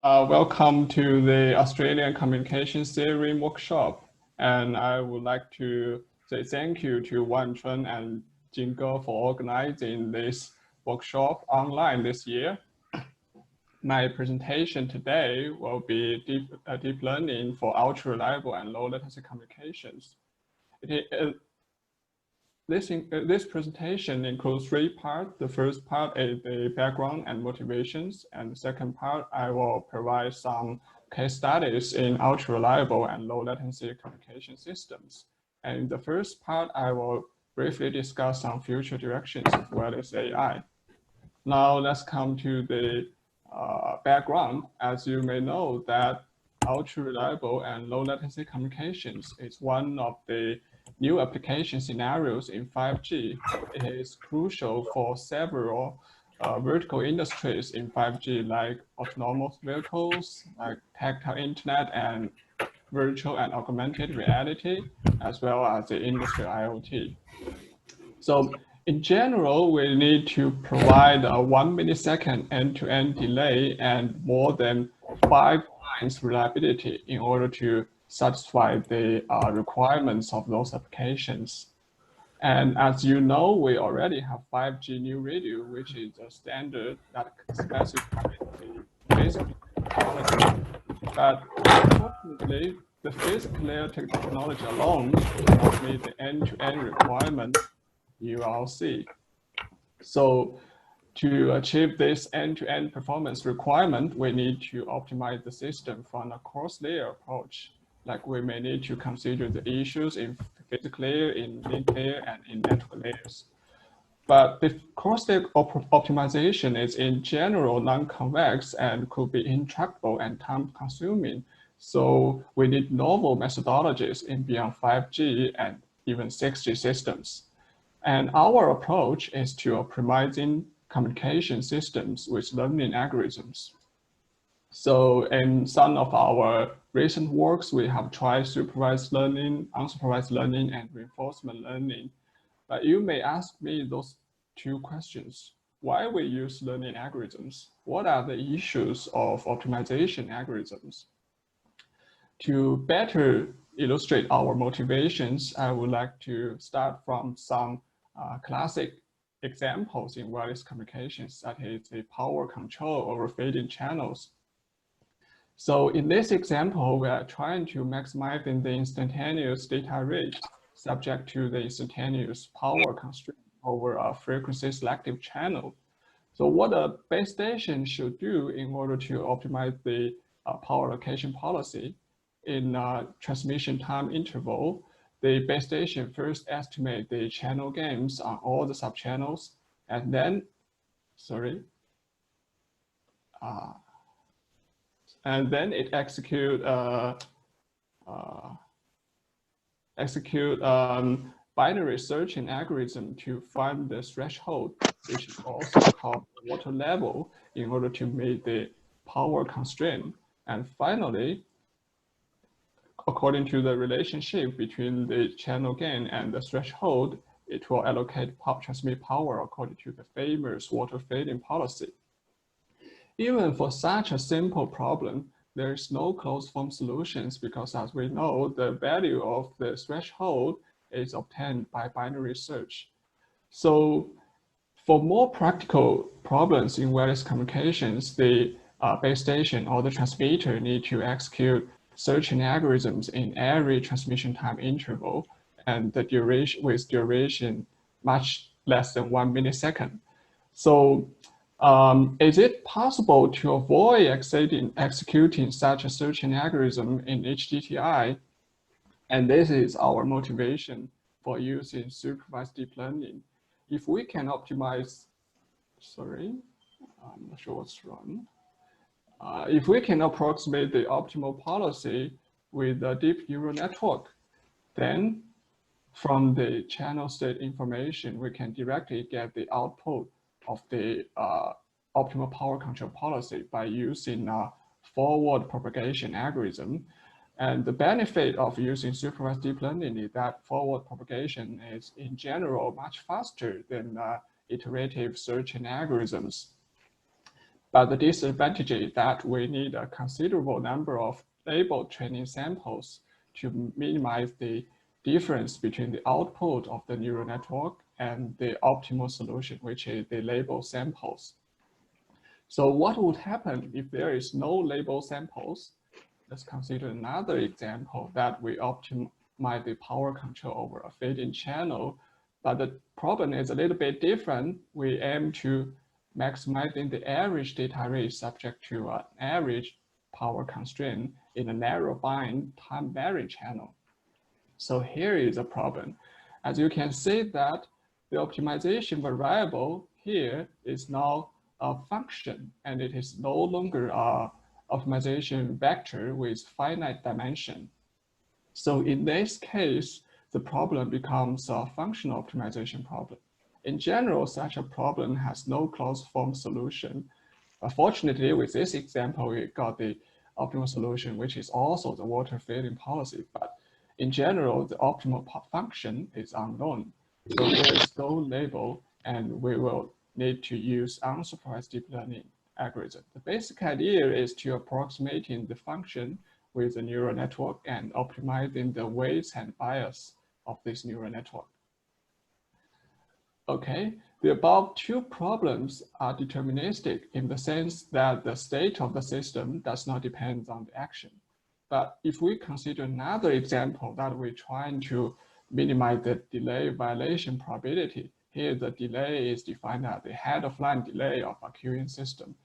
Welcome to the Australian Communications Theory workshop. And I would like to say thank you to Wan Chun and Jinge for organizing this workshop online this year. My presentation today will be deep learning for ultra-reliable and low-latency communications. This presentation includes three parts. The first part is the background and motivations, and the second part, I will provide some case studies in ultra-reliable and low-latency communication systems. And in the first part, I will briefly discuss some future directions of wireless AI. Now let's come to the background. As you may know, that ultra-reliable and low-latency communications is one of the new application scenarios in 5G. It is crucial for several vertical industries in 5G, like autonomous vehicles, like tactile internet, and virtual and augmented reality, as well as the industrial IoT. So in general, we need to provide a 1 millisecond end-to-end delay and more than 5 times reliability in order to satisfy the requirements of those applications. And as you know, we already have 5G new radio, which is a standard that specifies the basic technology. But unfortunately, the physical layer technology alone cannot meet the end-to-end requirement ULC. So to achieve this end-to-end performance requirement, we need to optimize the system from a cross-layer approach. Like we may need to consider the issues in physical layer, in link layer, and in network layers. But the cross-layer optimization is in general non-convex and could be intractable and time-consuming. So we need novel methodologies in beyond 5G and even 6G systems. And our approach is to optimizing communication systems with learning algorithms. So in some of our recent works, we have tried supervised learning, unsupervised learning, and reinforcement learning. But you may ask me those two questions. Why we use learning algorithms? What are the issues of optimization algorithms? To better illustrate our motivations, I would like to start from some classic examples in wireless communications, that is the power control over fading channels. So in this example, we are trying to maximize the instantaneous data rate subject to the instantaneous power constraint over a frequency selective channel. So what a base station should do in order to optimize the power allocation policy in transmission time interval, the base station first estimate the channel gains on all the subchannels, and then, and then it execute binary searching algorithm to find the threshold, which is also called water level, in order to meet the power constraint. And finally, according to the relationship between the channel gain and the threshold, it will allocate transmit power according to the famous water fading policy. Even for such a simple problem, there is no closed form solutions because, as we know, the value of the threshold is obtained by binary search. So for more practical problems in wireless communications, the base station or the transmitter need to execute searching algorithms in every transmission time interval, and the duration much less than 1 millisecond. So is it possible to avoid executing such a searching algorithm in HDTI? And this is our motivation for using supervised deep learning. If we can optimize, I'm not sure what's wrong. If we can approximate the optimal policy with a deep neural network, then from the channel state information, we can directly get the output of the optimal power control policy by using a forward propagation algorithm. And the benefit of using supervised deep learning is that forward propagation is in general much faster than iterative searching algorithms. But the disadvantage is that we need a considerable number of labeled training samples to minimize the difference between the output of the neural network and the optimal solution, which is the label samples. So what would happen if there is no label samples? Let's consider another example that we optimize the power control over a feed-in channel, but the problem is a little bit different. We aim to maximizing the average data rate subject to an average power constraint in a narrow band time-varying channel. So here is a problem. As you can see that the optimization variable here is now a function, and it is no longer a optimization vector with finite dimension. So in this case, the problem becomes a functional optimization problem. In general, such a problem has no closed form solution. Fortunately, with this example, we got the optimal solution, which is also the water feeding policy. But in general, the optimal function is unknown. So there is no label, and we will need to use unsupervised deep learning algorithm. The basic idea is to approximating the function with the neural network and optimizing the weights and bias of this neural network. Okay, the above two problems are deterministic in the sense that the state of the system does not depend on the action. But if we consider another example that we're trying to minimize the delay violation probability, here the delay is defined as the head-of-line delay of a queuing system,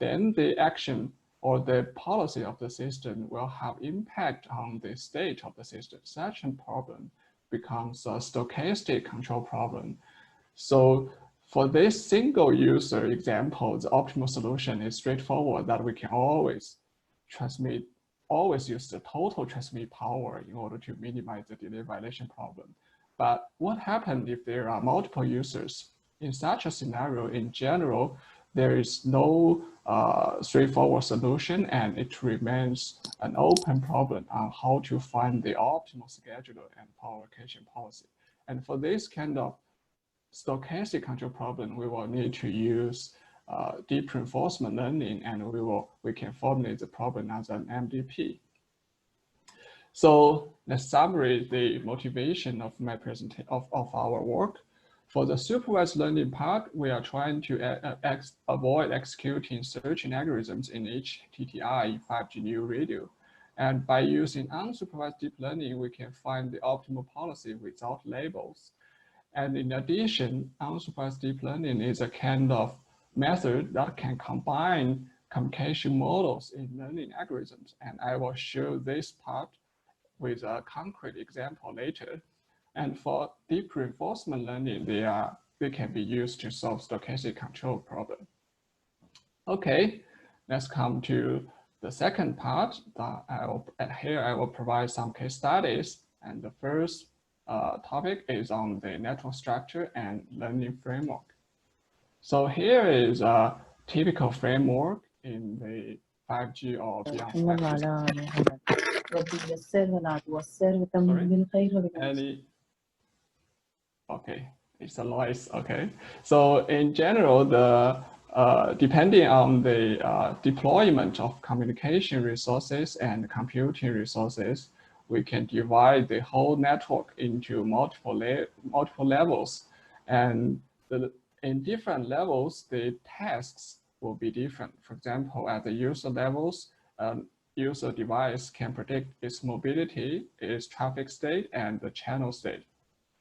then the action or the policy of the system will have impact on the state of the system. Such a problem becomes a stochastic control problem. So for this single user example, the optimal solution is straightforward, that we can always use the total transmit power in order to minimize the delay violation problem. But what happens if there are multiple users? In such a scenario, in general, there is no straightforward solution, and it remains an open problem on how to find the optimal scheduler and power allocation policy. And for this kind of stochastic control problem, we will need to use deep reinforcement learning, and we can formulate the problem as an MDP. So let's summarize the motivation of my presentation of our work. For the supervised learning part, we are trying to avoid executing searching algorithms in HTTI 5G new radio. And by using unsupervised deep learning, we can find the optimal policy without labels. And in addition, unsupervised deep learning is a kind of method that can combine communication models in learning algorithms. And I will show this part with a concrete example later. And for deep reinforcement learning, they can be used to solve stochastic control problem. Okay, let's come to the second part. Here I will provide some case studies. And the first topic is on the network structure and learning framework. So here is a typical framework in the 5G or beyond 5G. Okay, it's a noise. Okay, so in general, depending on the deployment of communication resources and computing resources, we can divide the whole network into multiple levels, and in different levels, the tasks will be different. For example, at the user levels, user device can predict its mobility, its traffic state, and the channel state.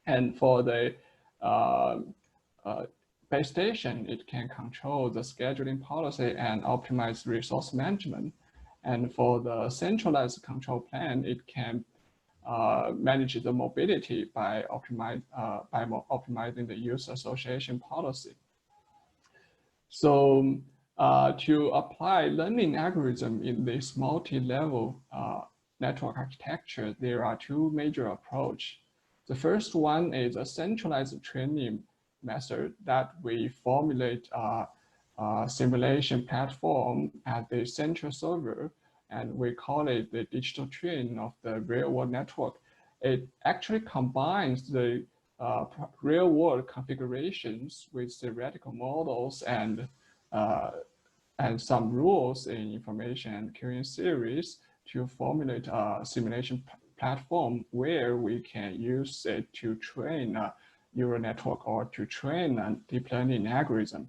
And for the base station, it can control the scheduling policy and optimize resource management. And for the centralized control plane, it can manage the mobility by optimizing the user association policy. So to apply learning algorithm in this multi-level network architecture, there are two major approaches. The first one is a centralized training method that we formulate a simulation platform at the central server, and we call it the digital twin of the real-world network. It actually combines the real-world configurations with theoretical models and and some rules in information and queuing series to formulate a simulation platform where we can use it to train a neural network or to train a deep learning algorithm.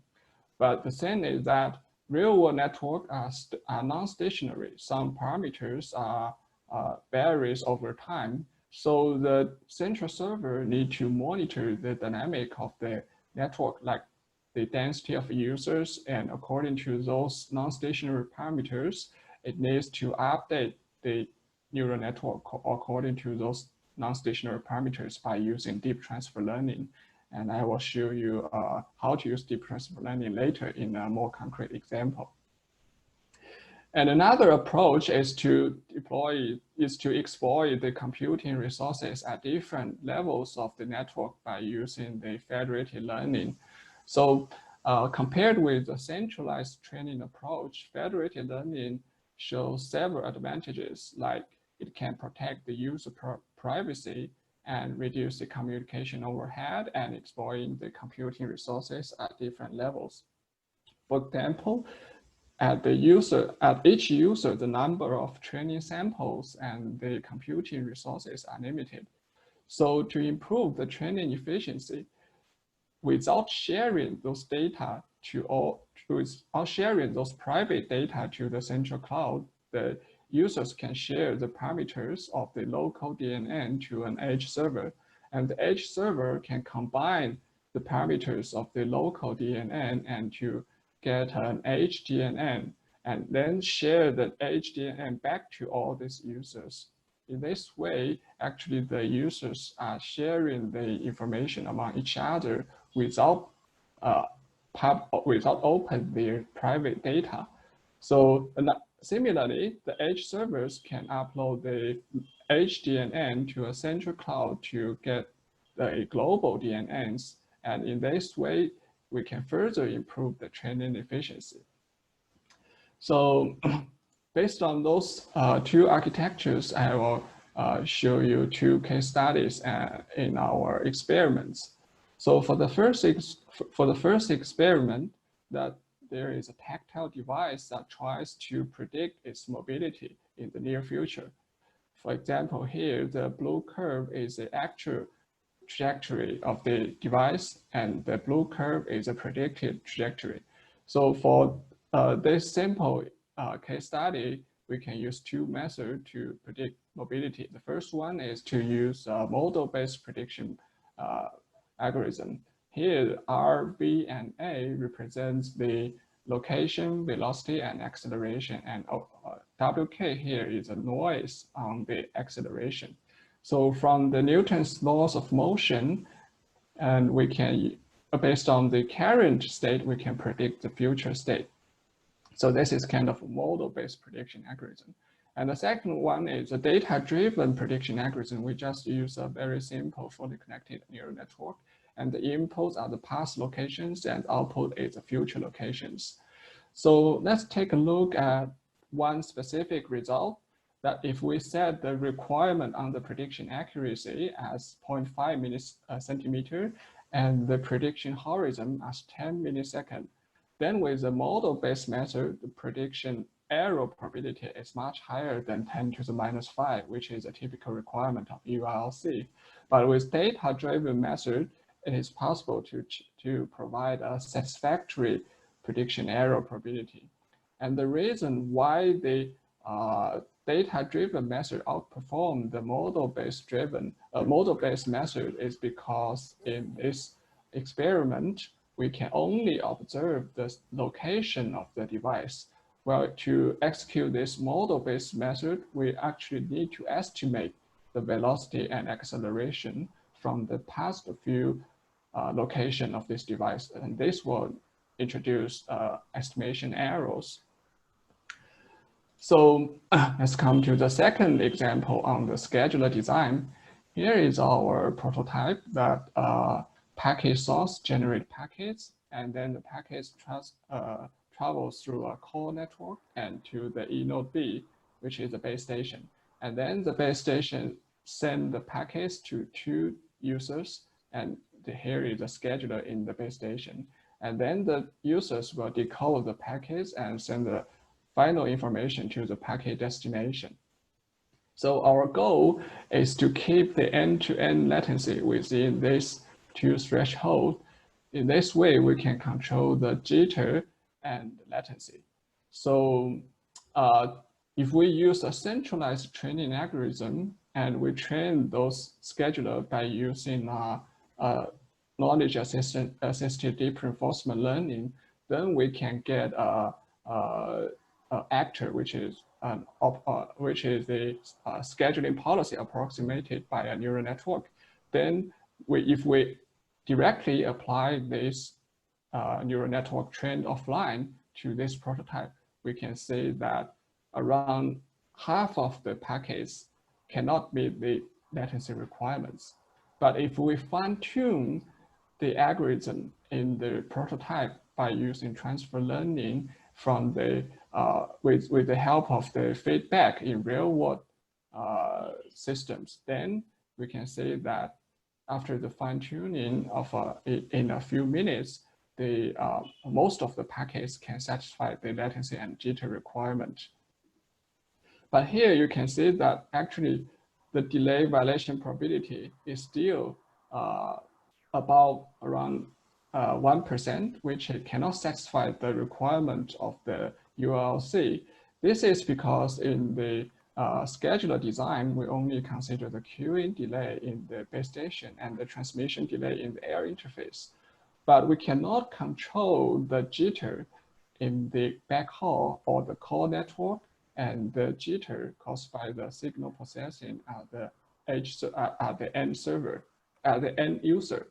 But the thing is that real-world networks are non-stationary. Some parameters are varies over time. So the central server need to monitor the dynamic of the network, like the density of users, and according to those non-stationary parameters, it needs to update the neural network according to those non-stationary parameters by using deep transfer learning. And I will show you how to use deep transfer learning later in a more concrete example. And another approach is to exploit the computing resources at different levels of the network by using the federated learning. So compared with the centralized training approach, federated learning shows several advantages, like it can protect the user privacy and reduce the communication overhead and exploiting the computing resources at different levels. For example, at each user, the number of training samples and the computing resources are limited. So to improve the training efficiency, without sharing those data without sharing those private data to the central cloud, the users can share the parameters of the local DNN to an edge server, and the edge server can combine the parameters of the local DNN and to get an edge DNN, and then share the edge DNN back to all these users. In this way, actually the users are sharing the information among each other without open their private data. So similarly, the edge servers can upload the edge DNN to a central cloud to get the global DNNs. And in this way, we can further improve the training efficiency. So based on those two architectures, I will show you two case studies in our experiments. So for the first experiment, that there is a tactile device that tries to predict its mobility in the near future. For example, here, the blue curve is the actual trajectory of the device, and the blue curve is a predicted trajectory. So for this simple case study, we can use two methods to predict mobility. The first one is to use a model-based prediction algorithm. Here, R, V, and A represents the location, velocity, and acceleration, and WK here is a noise on the acceleration. So from the Newton's laws of motion, and we can, based on the current state, we can predict the future state. So this is kind of a model-based prediction algorithm. And the second one is a data-driven prediction algorithm. We just use a very simple fully connected neural network, and the inputs are the past locations and output is the future locations. So let's take a look at one specific result, that if we set the requirement on the prediction accuracy as 0.5 millicentimeter and the prediction horizon as 10 milliseconds, then with the model-based method, the prediction error probability is much higher than 10 to the minus 5, which is a typical requirement of URLC. But with data-driven method, it is possible to provide a satisfactory prediction error probability. And the reason why the data-driven method outperform the model-based method is because in this experiment, we can only observe the location of the device. Well, to execute this model-based method, we actually need to estimate the velocity and acceleration from the past few location of this device, and this will introduce estimation errors. So let's come to the second example on the scheduler design. Here is our prototype that packet source generate packets, and then the packets travels through a core network and to the eNode B, which is the base station. And then the base station send the packets to two users, and here is a scheduler in the base station. And then the users will decode the packets and send the final information to the packet destination. So our goal is to keep the end-to-end latency within this two threshold. In this way, we can control the jitter and latency. So if we use a centralized training algorithm and we train those scheduler by using knowledge-assisted deep reinforcement learning, then we can get a actor, which is the scheduling policy approximated by a neural network. Then if we directly apply this neural network trained offline to this prototype, we can say that around half of the packets cannot meet the latency requirements. But if we fine-tune the algorithm in the prototype by using transfer learning from the with the help of the feedback in real-world systems, then we can say that after the fine-tuning of in a few minutes, the most of the packets can satisfy the latency and jitter requirement. But here you can see that actually the delay violation probability is still about around 1%, which cannot satisfy the requirement of the ULC. This is because in the scheduler design, we only consider the queuing delay in the base station and the transmission delay in the air interface. But we cannot control the jitter in the backhaul or the core network and the jitter caused by the signal processing at the edge at the end server, at the end user.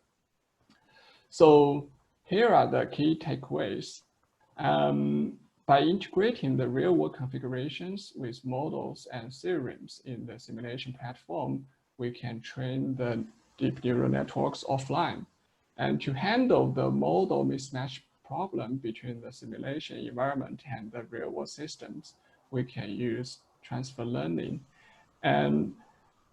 So here are the key takeaways. By integrating the real-world configurations with models and theorems in the simulation platform, we can train the deep neural networks offline. And to handle the model mismatch problem between the simulation environment and the real-world systems, we can use transfer learning. And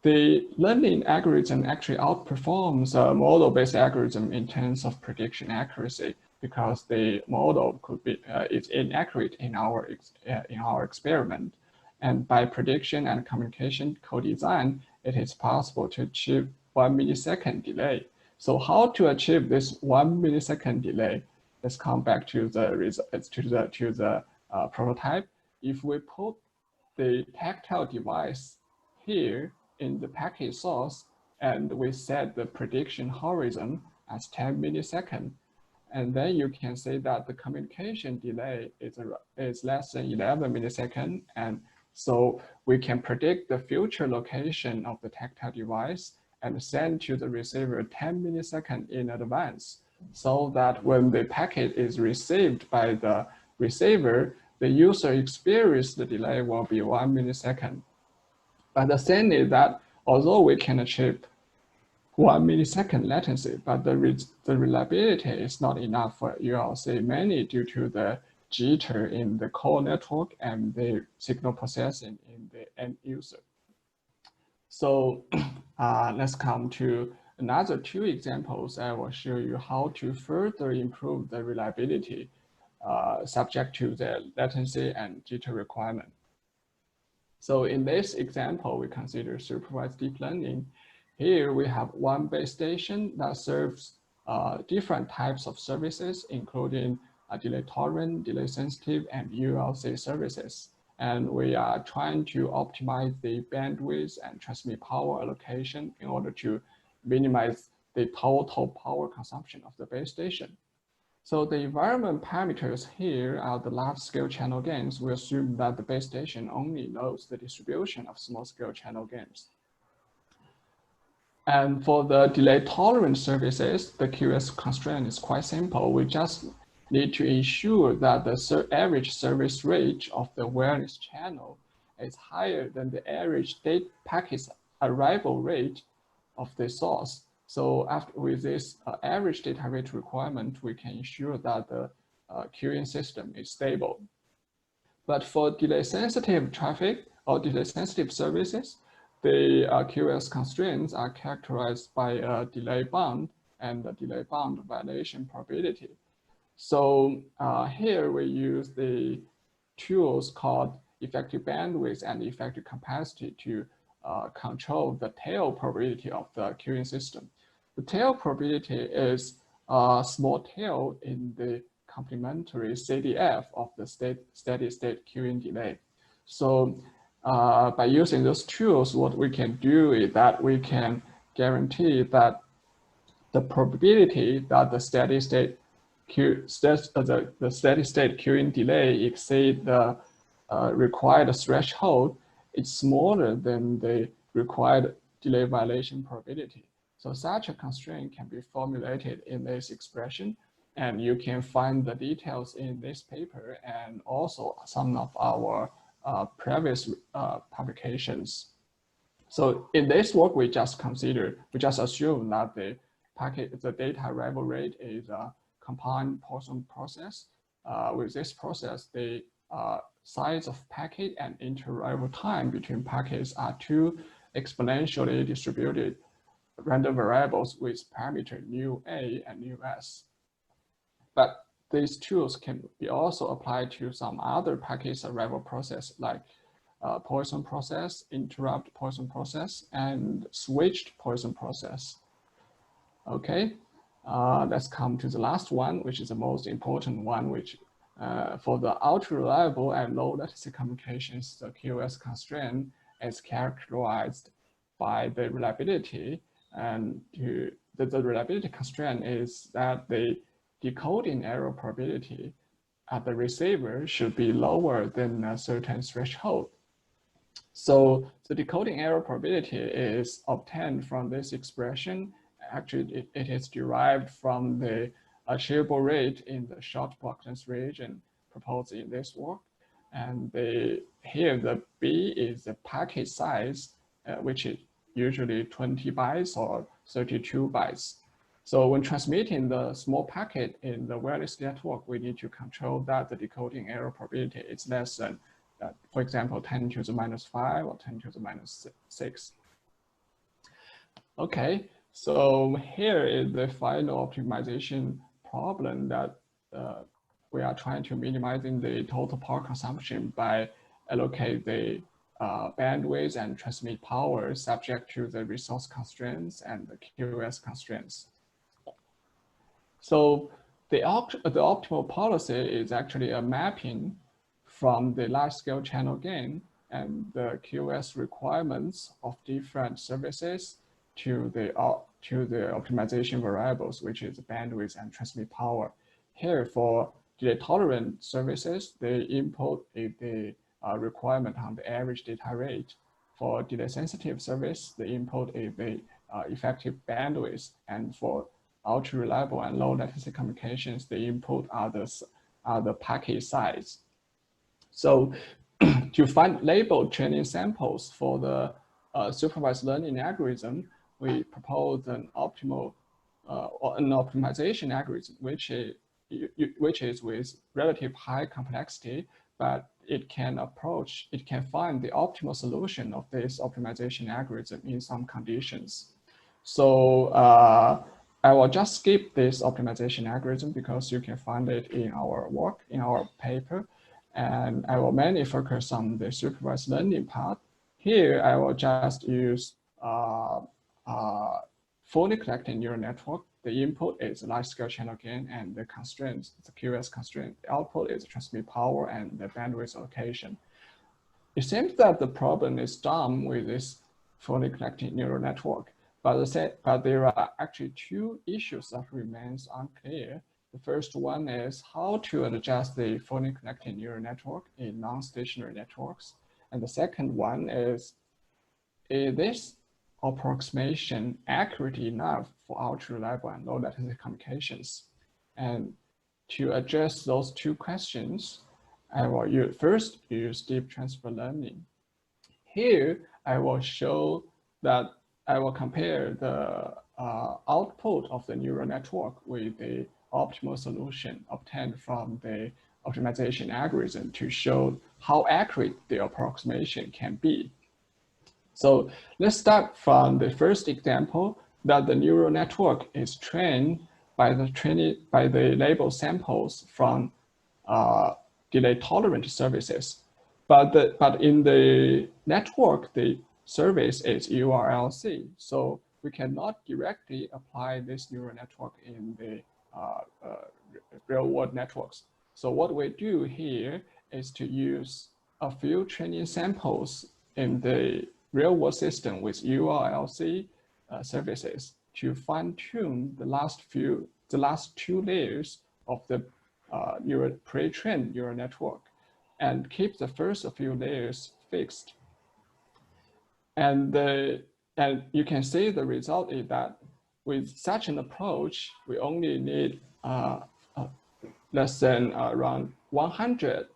the learning algorithm actually outperforms a model-based algorithm in terms of prediction accuracy, because the model could be is inaccurate in our experiment. And by prediction and communication co-design, it is possible to achieve 1 millisecond delay. So how to achieve this 1 millisecond delay? Let's come back to the prototype. If we put the tactile device here in the packet source, and we set the prediction horizon as 10 milliseconds, and then you can say that the communication delay is less than 11 milliseconds, and so we can predict the future location of the tactile device and send to the receiver 10 milliseconds in advance, so that when the packet is received by the receiver, the user experience the delay will be 1 millisecond. But the thing is that although we can achieve 1 millisecond latency, but the reliability is not enough for ULC, mainly due to the jitter in the core network and the signal processing in the end user. So let's come to another two examples. I will show you how to further improve the reliability subject to the latency and jitter requirement. So in this example, we consider supervised deep learning. Here we have one base station that serves different types of services, including delay tolerant, delay sensitive, and ULC services. And we are trying to optimize the bandwidth and transmit power allocation in order to minimize the total power consumption of the base station. So the environment parameters here are the large-scale channel gains. We assume that the base station only knows the distribution of small-scale channel gains. And for the delay tolerant services, the QoS constraint is quite simple. We just need to ensure that the average service rate of the wireless channel is higher than the average data packet's arrival rate of the source. So with this average data rate requirement, we can ensure that the queuing system is stable. But for delay sensitive traffic or delay sensitive services, the QoS constraints are characterized by a delay bound and a delay bound violation probability. So here we use the tools called effective bandwidth and effective capacity to control the tail probability of the queuing system. The tail probability is a small tail in the complementary CDF of the steady state queuing delay. So by using those tools, what we can do is that we can guarantee that the probability that the steady state queuing delay exceed the required threshold is smaller than the required delay violation probability. So such a constraint can be formulated in this expression, and you can find the details in this paper and also some of our previous publications. So in this work, we just assume that the data arrival rate is a compound Poisson process. With this process, the size of packet and inter-arrival time between packets are two exponentially distributed random variables with parameter nu a and nu s. But these tools can be also applied to some other packet arrival process like Poisson process, interrupt Poisson process, and switched Poisson process. Okay, let's come to the last one, which is the most important one, which for the ultra-reliable and low-latency communications, the QoS constraint is characterized by the reliability. And the reliability constraint is that the decoding error probability at the receiver should be lower than a certain threshold. So the decoding error probability is obtained from this expression. Actually, it is derived from the achievable rate in the short block length region proposed in this work. And here the B is the packet size, which is usually 20 bytes or 32 bytes. So when transmitting the small packet in the wireless network, we need to control that the decoding error probability is less than, for example, 10 to the minus 5 or 10 to the minus 6. Okay, so here is the final optimization problem that we are trying to minimizing the total power consumption by allocate the bandwidth and transmit power subject to the resource constraints and the QoS constraints. So the optimal policy is actually a mapping from the large-scale channel gain and the QoS requirements of different services to the optimization variables, which is bandwidth and transmit power. Here, for delay-tolerant services, they input the requirement on the average data rate. For delay-sensitive service, the input is the effective bandwidth, and for ultra-reliable and low-latency communications, the input are the packet size. So to find labeled training samples for the supervised learning algorithm, we propose an optimal or an optimization algorithm, which is with relative high complexity, but it can find the optimal solution of this optimization algorithm in some conditions. So I will just skip this optimization algorithm because you can find it in our work, in our paper. And I will mainly focus on the supervised learning part. Here, I will just use fully collected neural network. The input is large-scale channel gain, and the constraints, the QoS constraint. The output is transmit power and the bandwidth allocation. It seems that the problem is done with this fully collected neural network, but there are actually two issues that remains unclear. The first one is how to adjust the fully connected neural network in non-stationary networks. And the second one is this approximation accurate enough for ultra-reliable and low-latency communications? And to address those two questions, I will first use deep transfer learning. Here, I will show that I will compare the output of the neural network with the optimal solution obtained from the optimization algorithm to show how accurate the approximation can be. So let's start from the first example that the neural network is trained by the label samples from delay tolerant services. But in the network, the service is URLC. So we cannot directly apply this neural network in the real world networks. So what we do here is to use a few training samples in the real world system with URLC services to fine tune the last two layers of the pre-trained neural network and keep the first few layers fixed. And you can see the result is that with such an approach, we only need less than around 100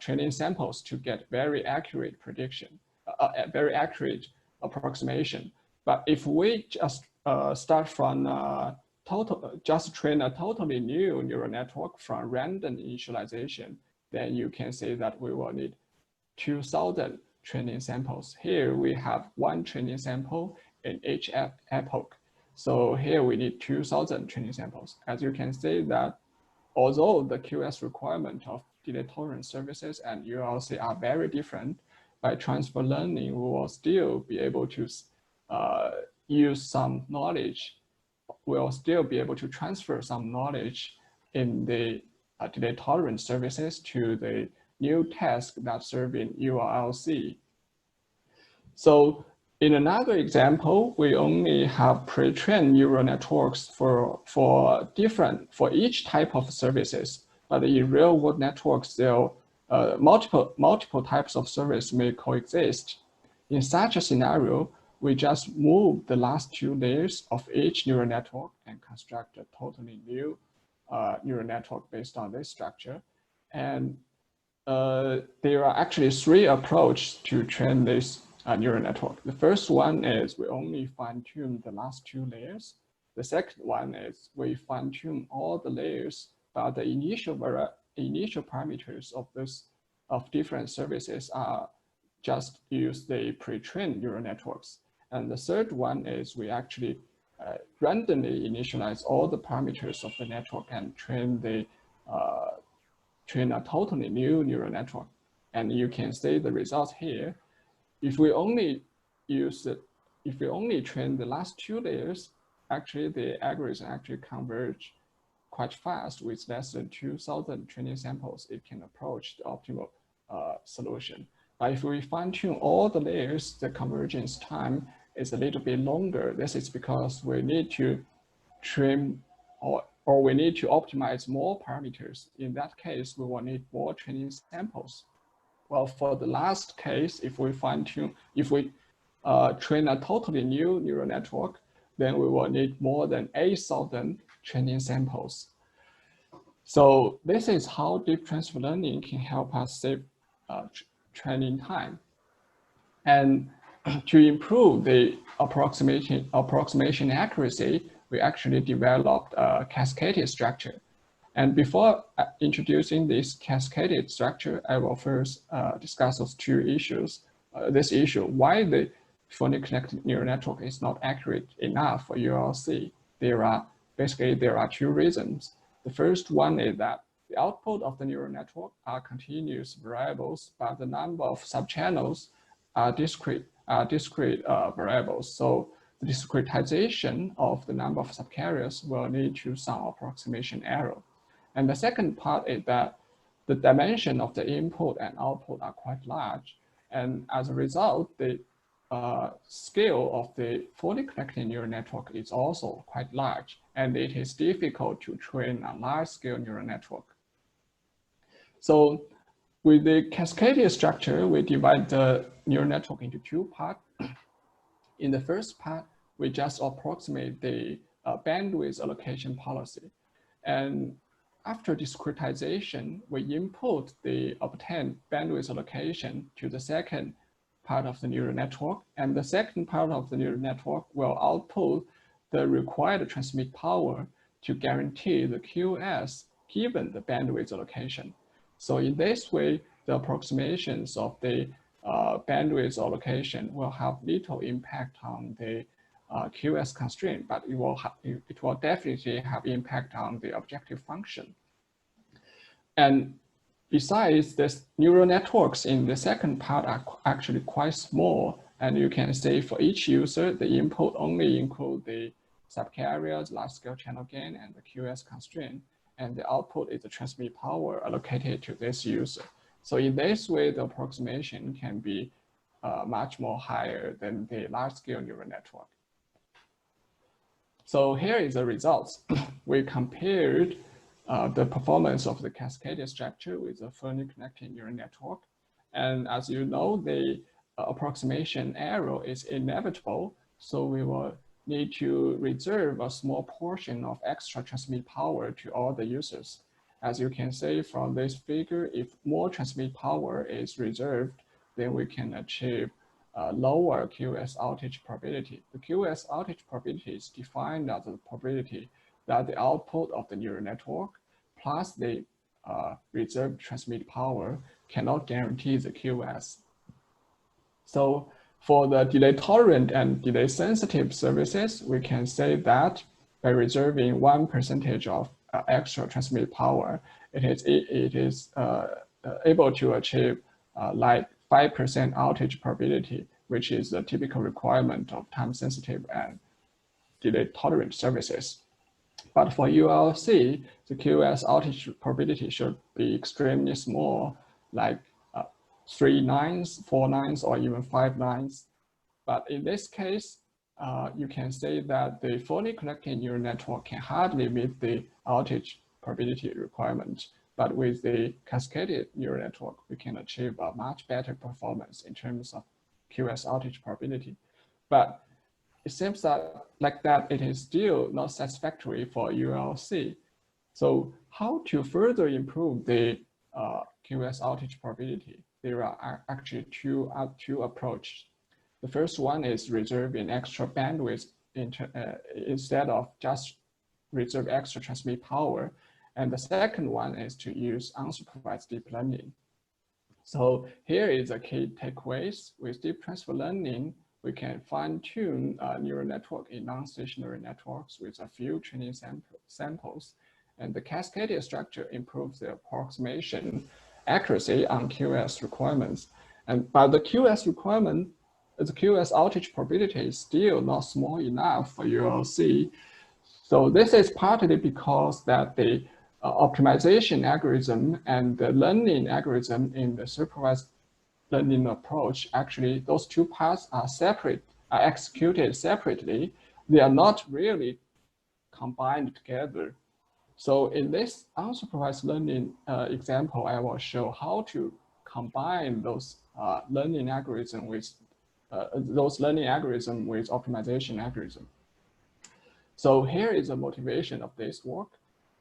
training samples to get very accurate prediction, very accurate approximation. But if we just start from just train a totally new neural network from random initialization, then you can say that we will need 2,000 training samples. Here we have one training sample in each epoch. So here we need 2,000 training samples. As you can see that although the QS requirement of delay tolerant services and URLC are very different, by transfer learning, we will still be able to use some knowledge. We'll still be able to transfer some knowledge in the delay tolerant services to the new task that serve in URLC. So in another example, we only have pre-trained neural networks for each type of services. But in real world networks, there multiple types of service may coexist. In such a scenario, we just move the last two layers of each neural network and construct a totally new neural network based on this structure. And there are actually three approaches to train this neural network. The first one is we only fine-tune the last two layers. The second one is we fine-tune all the layers, but the initial parameters of different services are just use the pre-trained neural networks. And the third one is we actually randomly initialize all the parameters of the network and train a totally new neural network. And you can see the results here. If we only train the last two layers, actually the algorithm actually converge quite fast with less than 2,000 training samples. It can approach the optimal solution. But if we fine tune all the layers, the convergence time is a little bit longer. This is because we need to train or we need to optimize more parameters. In that case, we will need more training samples. Well, for the last case, if we train a totally new neural network, then we will need more than 8,000 training samples. So this is how deep transfer learning can help us save training time. And to improve the approximation accuracy, we actually developed a Cascadia structure. And before introducing this Cascadia structure, I will first discuss those two issues. This issue, why the fully connected neural network is not accurate enough for URLC. There are two reasons. The first one is that the output of the neural network are continuous variables, but the number of subchannels are discrete variables. So the discretization of the number of subcarriers will lead to some approximation error. And the second part is that the dimension of the input and output are quite large. And as a result, the scale of the fully connected neural network is also quite large. And it is difficult to train a large-scale neural network. So with the Cascadia structure, we divide the neural network into two parts. In the first part, we just approximate the bandwidth allocation policy. And after discretization, we input the obtained bandwidth allocation to the second part of the neural network. And the second part of the neural network will output the required transmit power to guarantee the QS given the bandwidth allocation. So in this way, the approximations of the bandwidth allocation will have little impact on the QS constraint, but it will definitely have impact on the objective function. And besides, the neural networks in the second part are actually quite small. And you can say for each user, the input only include the subcarriers, large-scale channel gain, and the QS constraint. And the output is the transmit power allocated to this user. So in this way, the approximation can be much more higher than the large-scale neural network. So here is the results. We compared the performance of the Cascadia structure with the fully connected neural network. And as you know, the approximation error is inevitable. So we will need to reserve a small portion of extra transmit power to all the users. As you can see from this figure, if more transmit power is reserved, then we can achieve lower QS outage probability. The QS outage probability is defined as the probability that the output of the neural network plus the reserved transmit power cannot guarantee the QS. So for the delay tolerant and delay sensitive services, we can say that by reserving 1% of extra transmit power, it is able to achieve like 5% outage probability, which is the typical requirement of time-sensitive and delay-tolerant services. But for ULC, the QS outage probability should be extremely small, like 3 nines, 4 nines, or even 5 nines. But in this case, you can say that the fully connected neural network can hardly meet the outage probability requirement. But with the cascaded neural network, we can achieve a much better performance in terms of QS outage probability. But it seems that it is still not satisfactory for ULC. So how to further improve the QS outage probability? There are actually two approaches. The first one is reserving extra bandwidth instead of just reserve extra transmit power. And the second one is to use unsupervised deep learning. So here is the key takeaways. With deep transfer learning, we can fine-tune neural network in non-stationary networks with a few training samples. And the Cascadia structure improves the approximation accuracy on QS requirements. But the QS requirement, the QS outage probability is still not small enough for ULC. So this is partly because that the optimization algorithm and the learning algorithm in the supervised learning approach, actually those two parts are executed separately. They are not really combined together. So in this unsupervised learning example, I will show how to combine those learning algorithm with optimization algorithm. So here is the motivation of this work.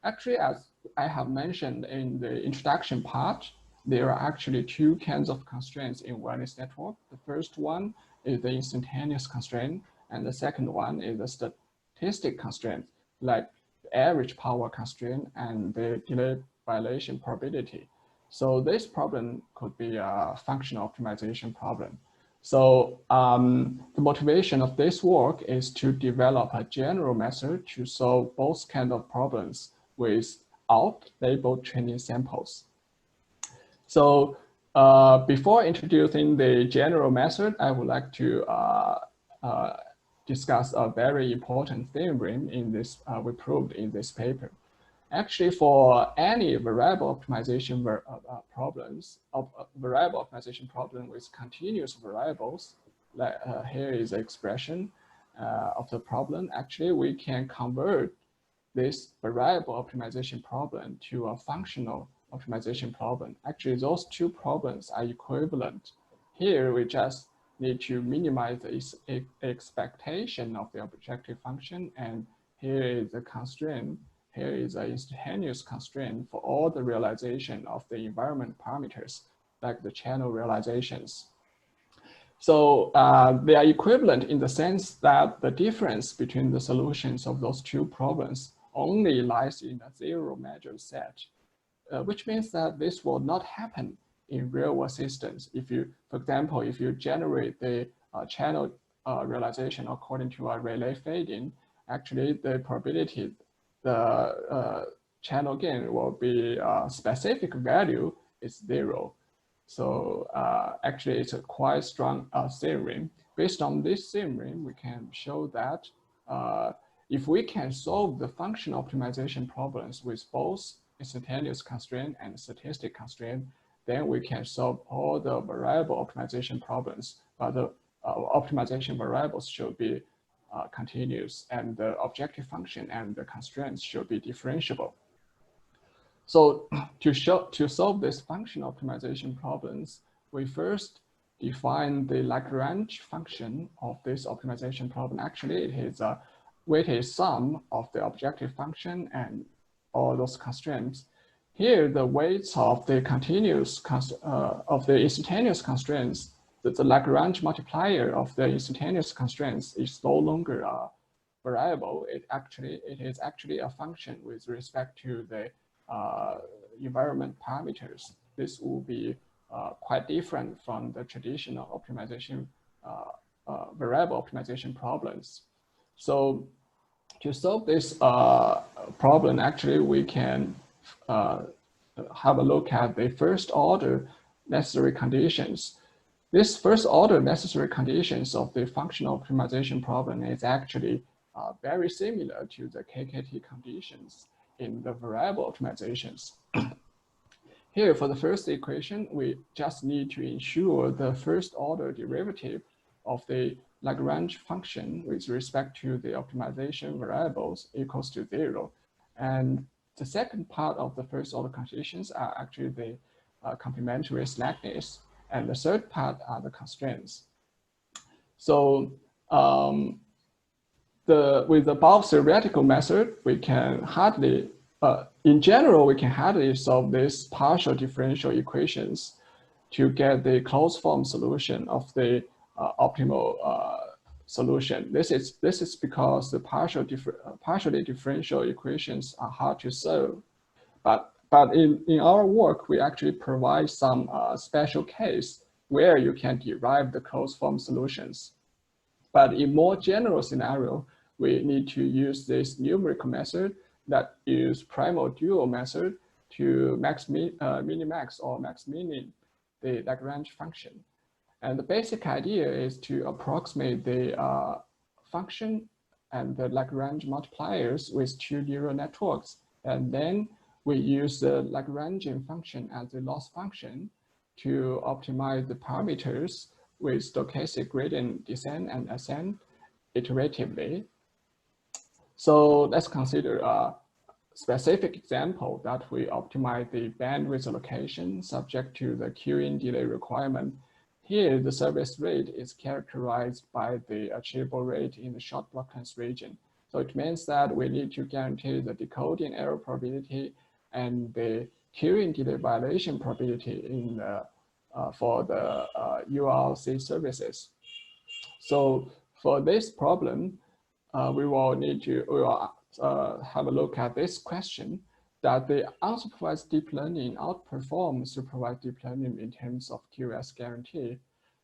Actually, as I have mentioned in the introduction part, there are actually two kinds of constraints in wireless network. The first one is the instantaneous constraint, and the second one is the statistic constraint, like the average power constraint and the delay violation probability. So this problem could be a functional optimization problem. So the motivation of this work is to develop a general method to solve both kinds of problems without labeled training samples. So before introducing the general method, I would like to discuss a very important theorem in this we proved in this paper. Actually, for any variable optimization problem with continuous variables, like here is the expression of the problem. Actually, we can convert this variable optimization problem to a functional optimization problem. Actually, those two problems are equivalent. Here, we just need to minimize the expectation of the objective function, and here is the constraint. Here is an instantaneous constraint for all the realization of the environment parameters, like the channel realizations. So they are equivalent in the sense that the difference between the solutions of those two problems only lies in a zero measure set, which means that this will not happen in real world systems. If you, for example, if you generate the channel realization according to a relay fading, actually the probability, the channel gain will be a specific value is 0. So actually it's a quite strong theorem. Based on this theorem, we can show that if we can solve the function optimization problems with both instantaneous constraint and statistic constraint, then we can solve all the variable optimization problems. But the optimization variables should be continuous, and the objective function and the constraints should be differentiable. So to solve this function optimization problems, we first define the Lagrange function of this optimization problem. Actually, it is a weighted sum of the objective function and all those constraints. Here, the weights of the instantaneous constraints, the Lagrange multiplier of the instantaneous constraints is no longer a variable. It is actually a function with respect to the environment parameters. This will be quite different from the traditional optimization, variable optimization problems. So to solve this problem, actually, we can have a look at the first order necessary conditions. This first order necessary conditions of the functional optimization problem is actually very similar to the KKT conditions in the variable optimizations. Here, for the first equation, we just need to ensure the first order derivative of the Lagrange function with respect to the optimization variables equals to 0. And the second part of the first order conditions are actually the complementary slackness. And the third part are the constraints. So with the above theoretical method, we can hardly, in general, we can hardly solve these partial differential equations to get the closed form solution of the optimal solution. This is because the partially differential equations are hard to solve. But in our work, we actually provide some special case where you can derive the closed form solutions. But in more general scenario, we need to use this numerical method that is primal dual method to minimax or max minim the Lagrange function. And the basic idea is to approximate the function and the Lagrange multipliers with two neural networks. And then we use the Lagrangian function as the loss function to optimize the parameters with stochastic gradient descent and ascent iteratively. So let's consider a specific example that we optimize the bandwidth allocation subject to the queuing delay requirement. Here, the service rate is characterized by the achievable rate in the short block length region. So it means that we need to guarantee the decoding error probability and the queuing delay violation probability in the, for the URLC services. So for this problem, we will have a look at this question, that the unsupervised deep learning outperforms supervised deep learning in terms of QoS guarantee.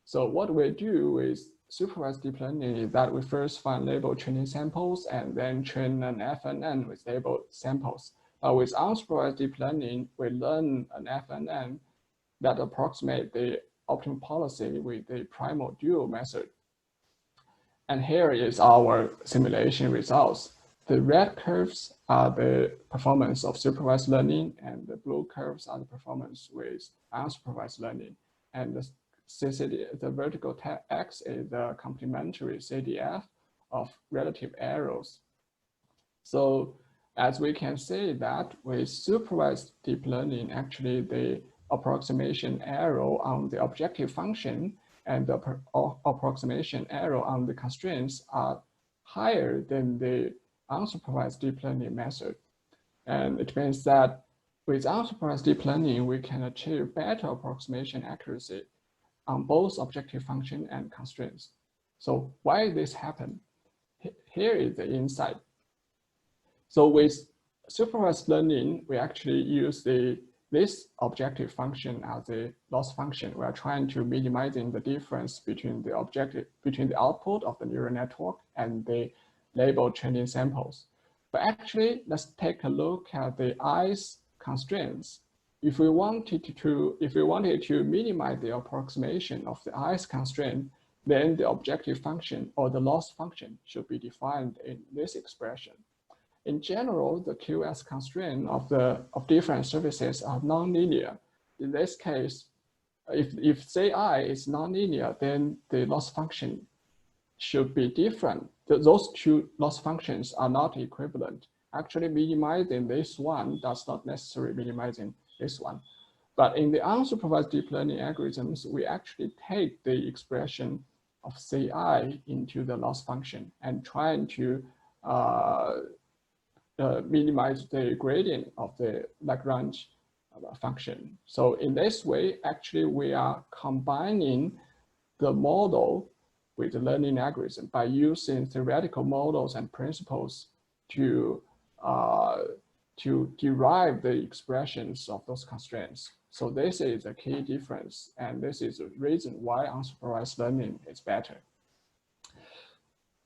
So what we do with supervised deep learning is that we first find labeled training samples and then train an FNN with labeled samples. With unsupervised deep learning, we learn an FNN that approximates the optimal policy with the primal dual method. And here is our simulation results. The red curves are the performance of supervised learning, and the blue curves are the performance with unsupervised learning. And the vertical x is the complementary CDF of relative errors. So as we can see that with supervised deep learning, actually the approximation error on the objective function and the approximation error on the constraints are higher than the unsupervised deep learning method. And it means that with unsupervised deep learning, we can achieve better approximation accuracy on both objective function and constraints. So why this happen? Here is the insight. So with supervised learning, we actually use the this objective function as a loss function. We are trying to minimizing the difference between the output of the neural network and the labeled training samples. But actually, let's take a look at the eyes constraints. If we wanted to minimize the approximation of the eyes constraint, then the objective function or the loss function should be defined in this expression. In general, the QS constraint of different surfaces are nonlinear. In this case, if say I is nonlinear, then the loss function should be different. Those two loss functions are not equivalent. Actually, minimizing this one does not necessarily minimizing this one. But in the unsupervised deep learning algorithms, we actually take the expression of Ci into the loss function and trying to minimize the gradient of the Lagrange function. So in this way, actually, we are combining the model with the learning algorithm by using theoretical models and principles to derive the expressions of those constraints. So this is a key difference, and this is the reason why unsupervised learning is better.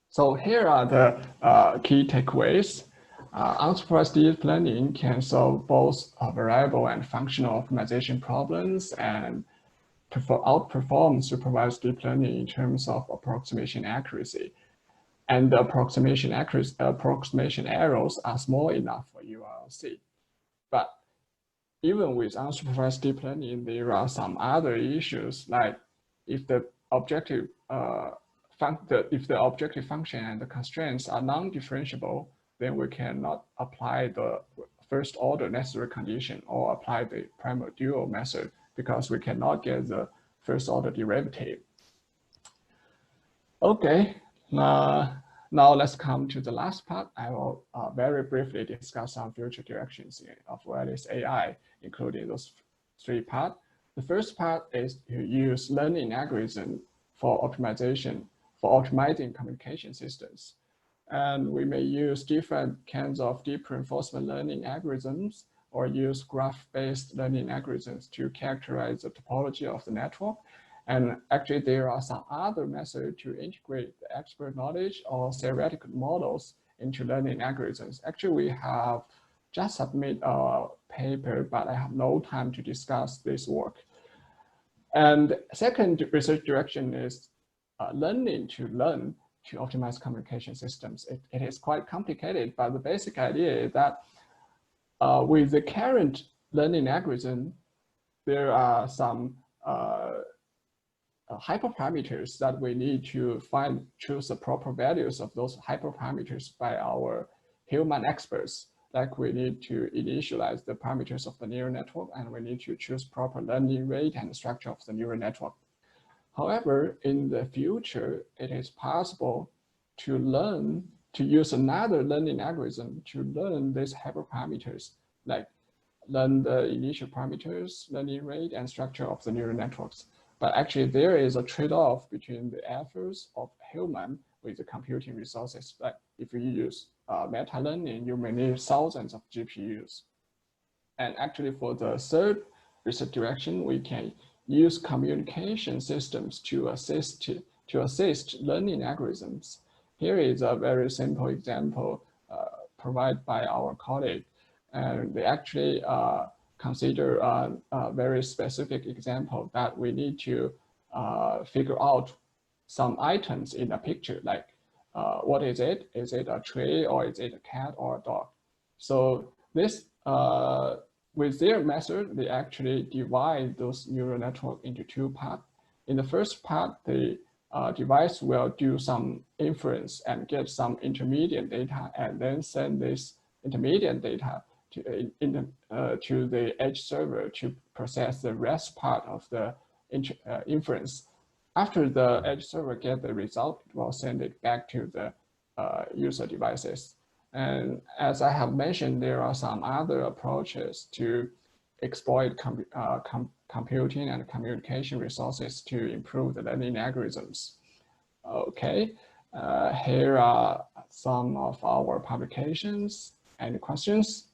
So here are the key takeaways. Unsupervised deep learning can solve both variable and functional optimization problems and outperform supervised deep learning in terms of approximation accuracy. And the approximation errors are small enough for URLC. But even with unsupervised deep learning, there are some other issues, like if the objective function and the constraints are non-differentiable, then we cannot apply the first order necessary condition or apply the primal dual method because we cannot get the first order derivative. Okay, now let's come to the last part. I will very briefly discuss some future directions of wireless AI, including those three parts. The first part is to use learning algorithm for optimizing communication systems. And we may use different kinds of deep reinforcement learning algorithms or use graph-based learning algorithms to characterize the topology of the network. And actually, there are some other methods to integrate the expert knowledge or theoretical models into learning algorithms. Actually, we have just submitted a paper, but I have no time to discuss this work. And second research direction is learning to learn to optimize communication systems. It is quite complicated, but the basic idea is that with the current learning algorithm, there are some hyperparameters that we need to choose the proper values of those hyperparameters by our human experts. Like we need to initialize the parameters of the neural network, and we need to choose proper learning rate and structure of the neural network. However, in the future, it is possible to use another learning algorithm to learn these hyperparameters, like learn the initial parameters, learning rate, and structure of the neural networks. But actually, there is a trade-off between the efforts of human with the computing resources. Like if you use meta-learning, you may need thousands of GPUs. And actually, for the third research direction, we can use communication systems to assist learning algorithms. Here is a very simple example provided by our colleague. And they actually consider a very specific example that we need to figure out some items in a picture, like what is it? Is it a tree, or is it a cat or a dog? So this with their method, they actually divide those neural network into two parts. In the first part, the device will do some inference and get some intermediate data, and then send this intermediate data to the edge server to process the rest part of the inference. After the edge server gets the result, it will send it back to the user devices. And as I have mentioned, there are some other approaches to exploit computing and communication resources to improve the learning algorithms. Okay, here are some of our publications. Any questions?